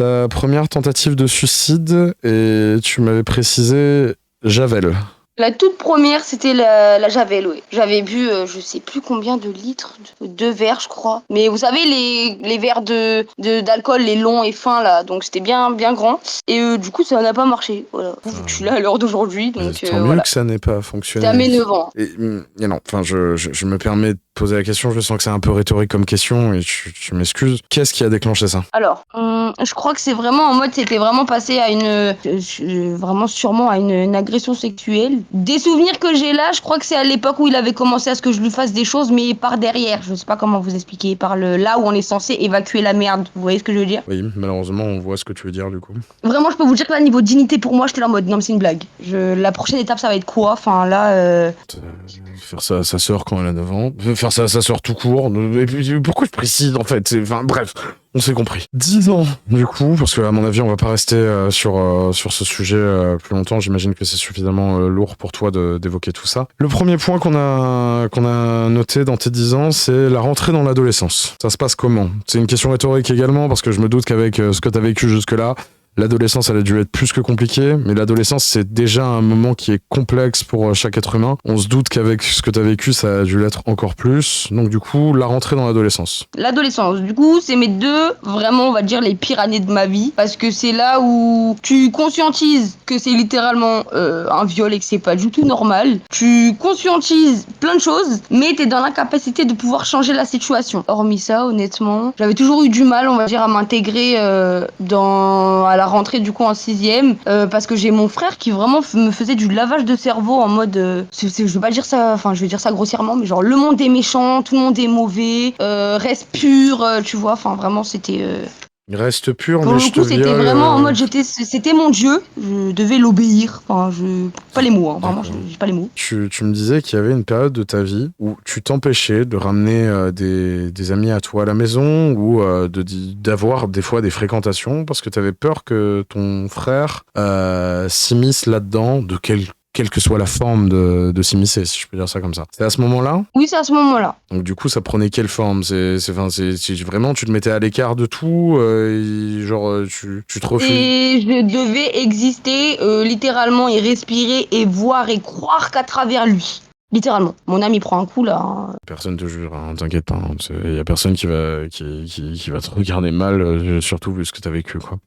Ta première tentative de suicide, et tu m'avais précisé Javel. La toute première, c'était la Javel, oui. J'avais bu, je sais plus combien de litres, 2 verres, je crois. Mais vous savez, les verres d'alcool, les longs et fins, là. Donc, c'était bien, bien grand. Et du coup, ça n'a pas marché. Voilà. Vu que je suis là à l'heure d'aujourd'hui, donc Tant mieux voilà. que ça n'ait pas C'était fonctionné. à mes 9 ans. Et non, enfin, je me permets de poser la question, je sens que c'est un peu rhétorique comme question, et tu m'excuses. Qu'est-ce qui a déclenché ça? Alors, je crois que c'est vraiment en mode, c'était vraiment passé à vraiment sûrement à une agression sexuelle. Des souvenirs que j'ai là, je crois que c'est à l'époque où il avait commencé à ce que je lui fasse des choses, mais par derrière. Je sais pas comment vous expliquer, là où on est censé évacuer la merde. Vous voyez ce que je veux dire? Oui, malheureusement, on voit ce que tu veux dire du coup. Vraiment, je peux vous dire que là, niveau dignité, pour moi, j'étais là en mode, non, mais c'est une blague. La prochaine étape, ça va être quoi? Enfin, là, Faire ça à sa sœur quand elle a 9 ans. Faire ça à sa sœur tout court. Et puis, pourquoi je précise en fait? Enfin, bref, on s'est compris. 10 ans, du coup, parce qu'à mon avis, on va pas rester sur ce sujet plus longtemps. J'imagine que c'est suffisamment lourd pour toi d'évoquer tout ça. Le premier point qu'on a noté dans tes 10 ans, c'est la rentrée dans l'adolescence. Ça se passe comment? C'est une question rhétorique également, parce que je me doute qu'avec ce que tu as vécu jusque-là, l'adolescence, elle a dû être plus que compliquée, mais l'adolescence, c'est déjà un moment qui est complexe pour chaque être humain. On se doute qu'avec ce que tu as vécu, ça a dû l'être encore plus. Donc du coup, la rentrée dans l'adolescence. l'adolescence, du coup, c'est mes deux, vraiment, on va dire, les pires années de ma vie. Parce que c'est là où tu conscientises que c'est littéralement un viol et que c'est pas du tout normal. Tu conscientises plein de choses, mais t'es dans l'incapacité de pouvoir changer la situation. Hormis ça, honnêtement, j'avais toujours eu du mal, on va dire, à m'intégrer à la rentrée, du coup, en 6ème. Parce que j'ai mon frère qui vraiment me faisait du lavage de cerveau en mode... je veux pas dire ça, enfin, je vais dire ça grossièrement, mais genre, le monde est méchant, tout le monde est mauvais, reste pur, tu vois, enfin vraiment c'était... Reste pur, Pour mais le je te coup c'était viole. vraiment en mode, c'était mon dieu, je devais l'obéir, enfin pas les mots, hein, vraiment D'accord. j'ai pas les mots. Tu me disais qu'il y avait une période de ta vie où tu t'empêchais de ramener des amis à toi à la maison ou d'avoir des fois des fréquentations parce que tu avais peur que ton frère s'immisce là-dedans de quelle que soit la forme de s'immiscer, si je peux dire ça comme ça. C'est à ce moment-là? Oui, c'est à ce moment-là. Donc du coup, ça prenait quelle forme? Vraiment, tu te mettais à l'écart de tout, tu te refuses. Et je devais exister littéralement et respirer et voir et croire qu'à travers lui. Littéralement. Mon ami prend un coup là, hein. Personne te jure, hein, t'inquiète pas. Il y a personne qui va te regarder mal, surtout vu ce que t'as vécu, quoi.